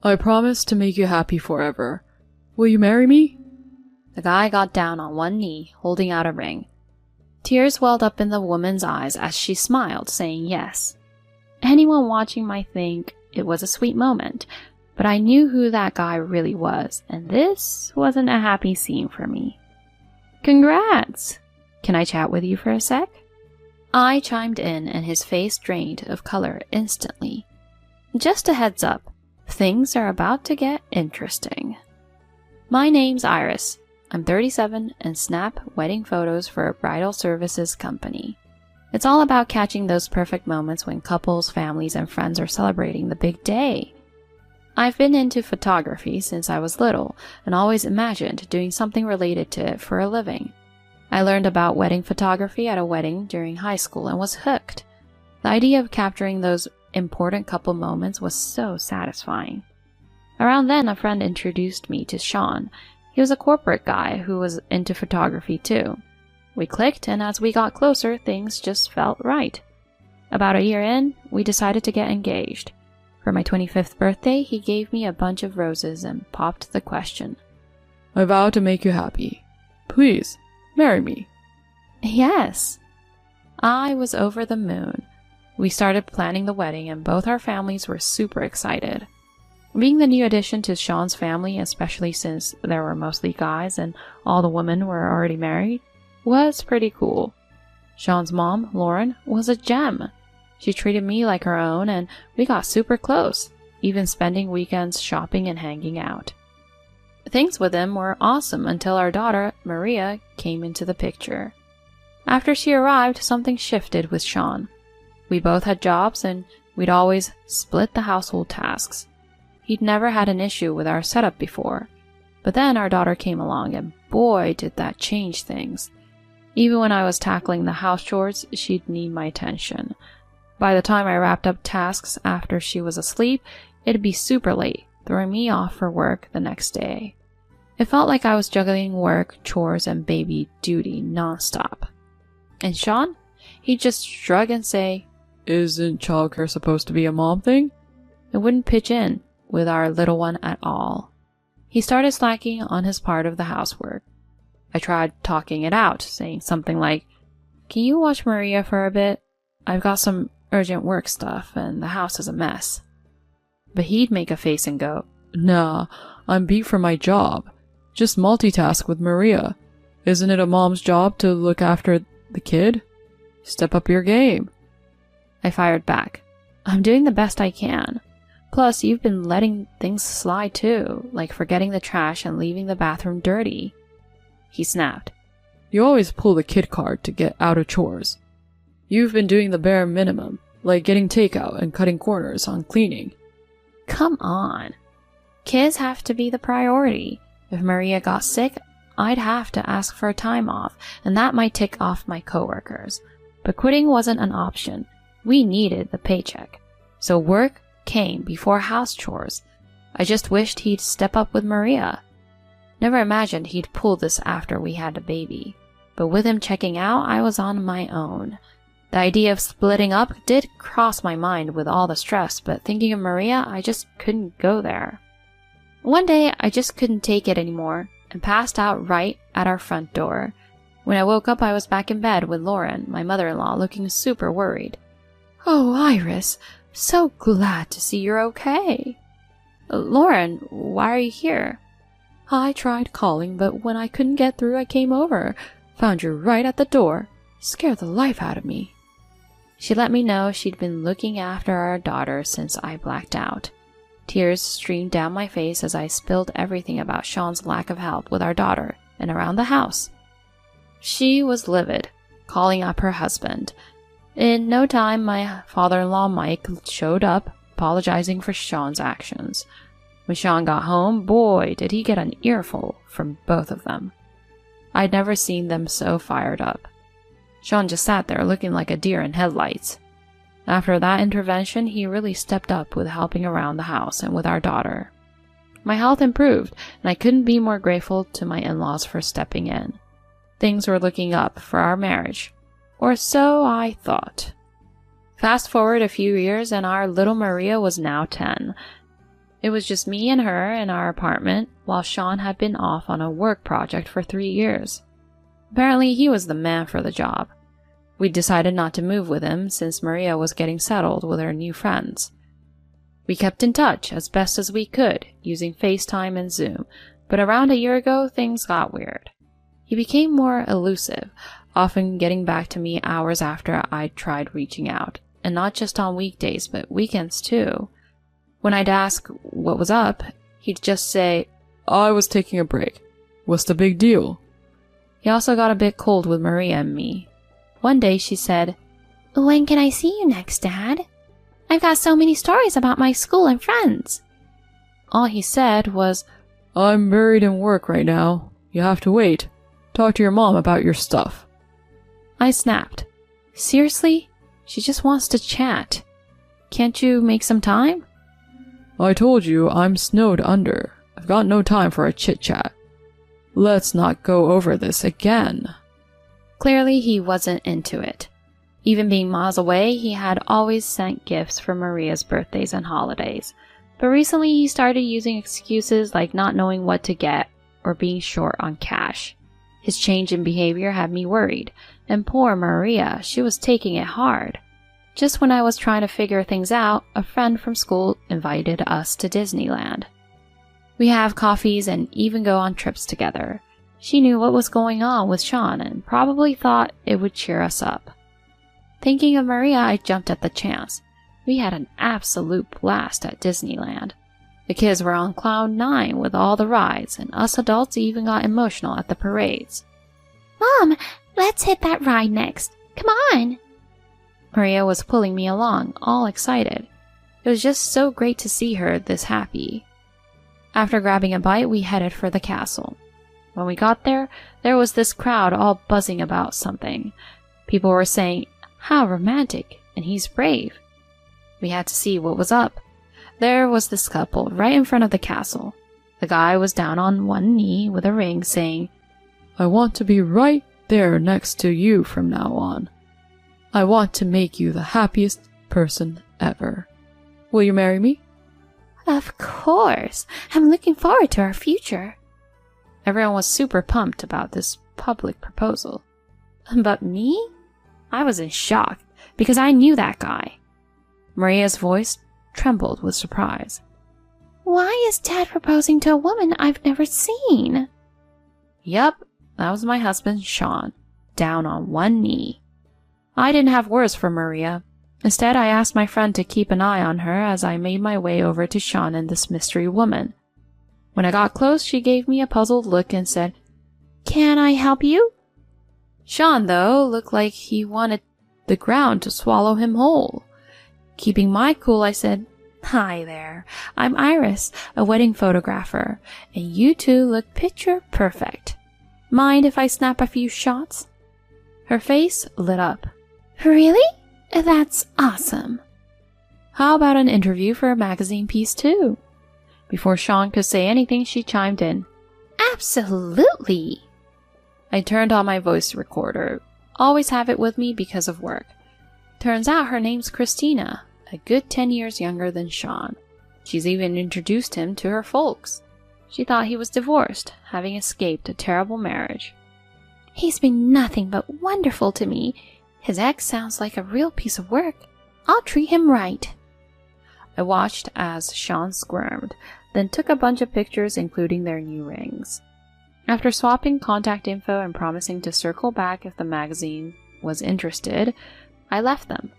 I promise to make you happy forever. Will you marry me? The guy got down on one knee, holding out a ring. Tears welled up in the woman's eyes as she smiled, saying yes. Anyone watching might think it was a sweet moment, but I knew who that guy really was, and this wasn't a happy scene for me. Congrats! Can I chat with you for a sec? I chimed in, and his face drained of color instantly. Just a heads up, things are about to get interesting. My name's Iris. I'm 37 and snap wedding photos for a bridal services company. It's all about catching those perfect moments when couples, families, and friends are celebrating the big day. I've been into photography since I was little and always imagined doing something related to it for a living. I learned about wedding photography at a wedding during high school and was hooked. The idea of capturing those important couple moments was so satisfying. Around then, a friend introduced me to Sean. He was a corporate guy who was into photography too. We clicked, and as we got closer, things just felt right. About a year in, we decided to get engaged. For my 25th birthday, he gave me a bunch of roses and popped the question. I vow to make you happy. Please, marry me. Yes. I was over the moon. We started planning the wedding, and both our families were super excited. Being the new addition to Sean's family, especially since there were mostly guys and all the women were already married, was pretty cool. Sean's mom, Lauren, was a gem. She treated me like her own, and we got super close, even spending weekends shopping and hanging out. Things with them were awesome until our daughter, Maria, came into the picture. After she arrived, something shifted with Sean. We both had jobs, and we'd always split the household tasks. He'd never had an issue with our setup before. But then our daughter came along, and boy, did that change things. Even when I was tackling the house chores, she'd need my attention. By the time I wrapped up tasks after she was asleep, it'd be super late, throwing me off for work the next day. It felt like I was juggling work, chores, and baby duty nonstop. And Sean? He'd just shrug and say, Isn't childcare supposed to be a mom thing? And wouldn't pitch in with our little one at all. He started slacking on his part of the housework. I tried talking it out, saying something like, Can you watch Maria for a bit? I've got some urgent work stuff, and the house is a mess. But he'd make a face and go, Nah, I'm beat for my job. Just multitask with Maria. Isn't it a mom's job to look after the kid? Step up your game. I fired back. I'm doing the best I can. Plus, you've been letting things slide too, like forgetting the trash and leaving the bathroom dirty. He snapped. You always pull the kid card to get out of chores. You've been doing the bare minimum, like getting takeout and cutting corners on cleaning. Come on. Kids have to be the priority. If Maria got sick, I'd have to ask for a time off, and that might tick off my coworkers. But quitting wasn't an option. We needed the paycheck. So work came before house chores. I just wished he'd step up with Maria. Never imagined he'd pull this after we had a baby. But with him checking out, I was on my own. The idea of splitting up did cross my mind with all the stress, but thinking of Maria, I just couldn't go there. One day, I just couldn't take it anymore and passed out right at our front door. When I woke up, I was back in bed with Lauren, my mother-in-law, looking super worried. Oh, Iris, so glad to see you're okay. Lauren, why are you here? I tried calling, but when I couldn't get through, I came over. Found you right at the door. Scared the life out of me. She let me know she'd been looking after our daughter since I blacked out. Tears streamed down my face as I spilled everything about Sean's lack of help with our daughter and around the house. She was livid, calling up her husband. In no time, my father-in-law Mike showed up, apologizing for Sean's actions. When Sean got home, boy, did he get an earful from both of them. I'd never seen them so fired up. Sean just sat there looking like a deer in headlights. After that intervention, he really stepped up with helping around the house and with our daughter. My health improved, and I couldn't be more grateful to my in-laws for stepping in. Things were looking up for our marriage. Or so I thought. Fast forward a few years, and our little Maria was now 10. It was just me and her in our apartment while Sean had been off on a work project for 3 years. Apparently he was the man for the job. We decided not to move with him since Maria was getting settled with her new friends. We kept in touch as best as we could using FaceTime and Zoom, but around a year ago things got weird. He became more elusive, often getting back to me hours after I'd tried reaching out, and not just on weekdays but weekends too. When I'd ask what was up, he'd just say, I was taking a break. What's the big deal? He also got a bit cold with Maria and me. One day she said, "When can I see you next, Dad? I've got so many stories about my school and friends." All he said was, I'm buried in work right now. You have to wait. Talk to your mom about your stuff. I snapped. Seriously? She just wants to chat. Can't you make some time? I told you I'm snowed under. I've got no time for a chit-chat. Let's not go over this again. Clearly he wasn't into it. Even being miles away, he had always sent gifts for Maria's birthdays and holidays. But recently he started using excuses like not knowing what to get or being short on cash. His change in behavior had me worried, and poor Maria, she was taking it hard. Just when I was trying to figure things out, a friend from school invited us to Disneyland. We have coffees and even go on trips together. She knew what was going on with Sean and probably thought it would cheer us up. Thinking of Maria, I jumped at the chance. We had an absolute blast at Disneyland. The kids were on cloud 9 with all the rides, and us adults even got emotional at the parades. "Mom, let's hit that ride next. Come on!" Maria was pulling me along, all excited. It was just so great to see her this happy. After grabbing a bite, we headed for the castle. When we got there, there was this crowd all buzzing about something. People were saying, "How romantic," and "He's brave." We had to see what was up. There was this couple right in front of the castle. The guy was down on one knee with a ring saying, I want to be right there next to you from now on. I want to make you the happiest person ever. Will you marry me? "Of course. I'm looking forward to our future." Everyone was super pumped about this public proposal. But me? I was in shock because I knew that guy. Maria's voice trembled with surprise. "Why is Dad proposing to a woman I've never seen?" Yup, that was my husband, Sean, down on one knee. I didn't have words for Maria. Instead, I asked my friend to keep an eye on her as I made my way over to Sean and this mystery woman. When I got close, she gave me a puzzled look and said, "Can I help you?" Sean, though, looked like he wanted the ground to swallow him whole. Keeping my cool, I said, "Hi there, I'm Iris, a wedding photographer, and you two look picture perfect. Mind if I snap a few shots?" Her face lit up. "Really? That's awesome. How about an interview for a magazine piece too?" Before Sean could say anything, she chimed in, "Absolutely." I turned on my voice recorder. Always have it with me because of work. Turns out her name's Christina, a good 10 years younger than Sean. She's even introduced him to her folks. She thought he was divorced, having escaped a terrible marriage. "He's been nothing but wonderful to me. His ex sounds like a real piece of work. I'll treat him right." I watched as Sean squirmed, then took a bunch of pictures including their new rings. After swapping contact info and promising to circle back if the magazine was interested, I left them.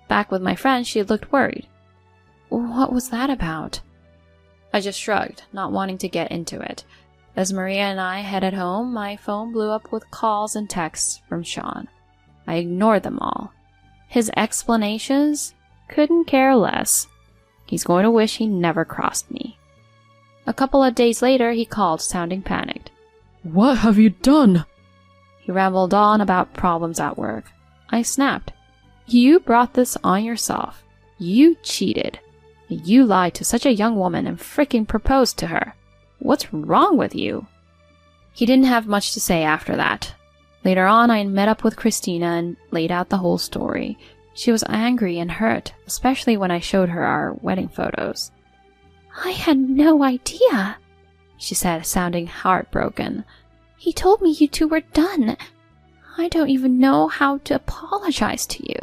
Back with my friend, she looked worried. "What was that about?" I just shrugged, not wanting to get into it. As Maria and I headed home, my phone blew up with calls and texts from Sean. I ignored them all. His explanations? Couldn't care less. He's going to wish he never crossed me. A couple of days later, he called, sounding panicked. What have you done? He rambled on about problems at work. I snapped. You brought this on yourself. You cheated. You lied to such a young woman and frickin' proposed to her. What's wrong with you? He didn't have much to say after that. Later on, I met up with Christina and laid out the whole story. She was angry and hurt, especially when I showed her our wedding photos. I had no idea, she said, sounding heartbroken. He told me you two were done. I don't even know how to apologize to you.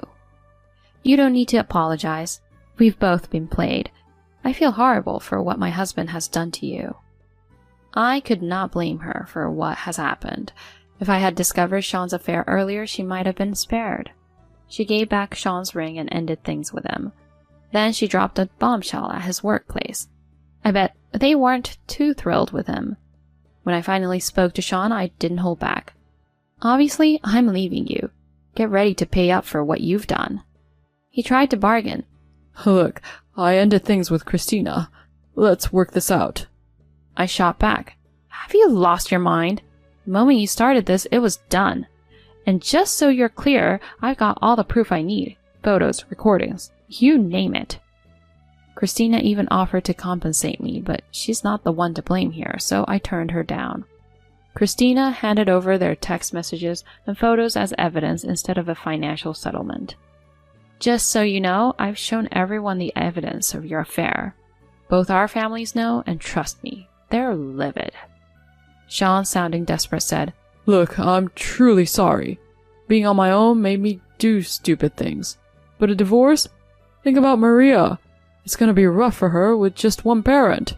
You don't need to apologize. We've both been played. I feel horrible for what my husband has done to you. I could not blame her for what has happened. If I had discovered Sean's affair earlier, she might have been spared. She gave back Sean's ring and ended things with him. Then she dropped a bombshell at his workplace. I bet they weren't too thrilled with him. When I finally spoke to Sean, I didn't hold back. Obviously, I'm leaving you. Get ready to pay up for what you've done. He tried to bargain. Look, I ended things with Christina. Let's work this out. I shot back. Have you lost your mind? The moment you started this, it was done. And just so you're clear, I've got all the proof I need. Photos, recordings, you name it. Christina even offered to compensate me, but she's not the one to blame here, so I turned her down. Christina handed over their text messages and photos as evidence instead of a financial settlement. Just so you know, I've shown everyone the evidence of your affair. Both our families know, and trust me, they're livid. Sean, sounding desperate, said, Look, I'm truly sorry. Being on my own made me do stupid things. But a divorce? Think about Maria. It's gonna be rough for her with just one parent.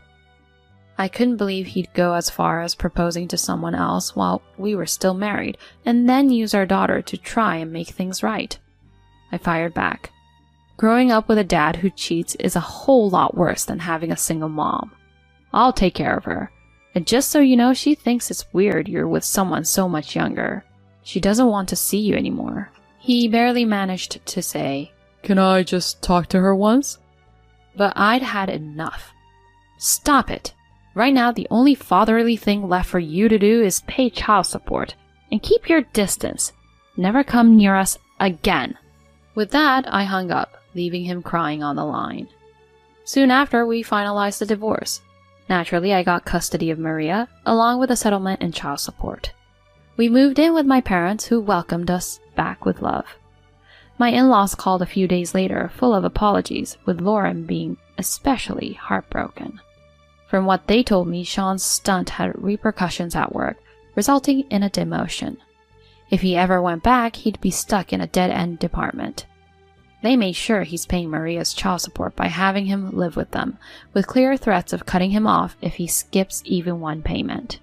I couldn't believe he'd go as far as proposing to someone else while we were still married, and then use our daughter to try and make things right. I fired back. Growing up with a dad who cheats is a whole lot worse than having a single mom. I'll take care of her. And just so you know, she thinks it's weird you're with someone so much younger. She doesn't want to see you anymore. He barely managed to say, Can I just talk to her once? But I'd had enough. Stop it. Right now, the only fatherly thing left for you to do is pay child support. And keep your distance. Never come near us again. With that, I hung up, leaving him crying on the line. Soon after, we finalized the divorce. Naturally, I got custody of Maria, along with a settlement and child support. We moved in with my parents, who welcomed us back with love. My in-laws called a few days later, full of apologies, with Lauren being especially heartbroken. From what they told me, Sean's stunt had repercussions at work, resulting in a demotion. If he ever went back, he'd be stuck in a dead-end department. They made sure he's paying Maria's child support by having him live with them, with clear threats of cutting him off if he skips even one payment.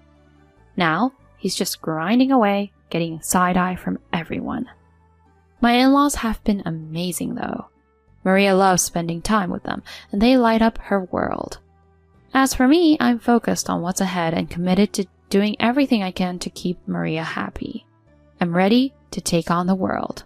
Now, he's just grinding away, getting side-eye from everyone. My in-laws have been amazing, though. Maria loves spending time with them, and they light up her world. As for me, I'm focused on what's ahead and committed to doing everything I can to keep Maria happy. I'm ready to take on the world.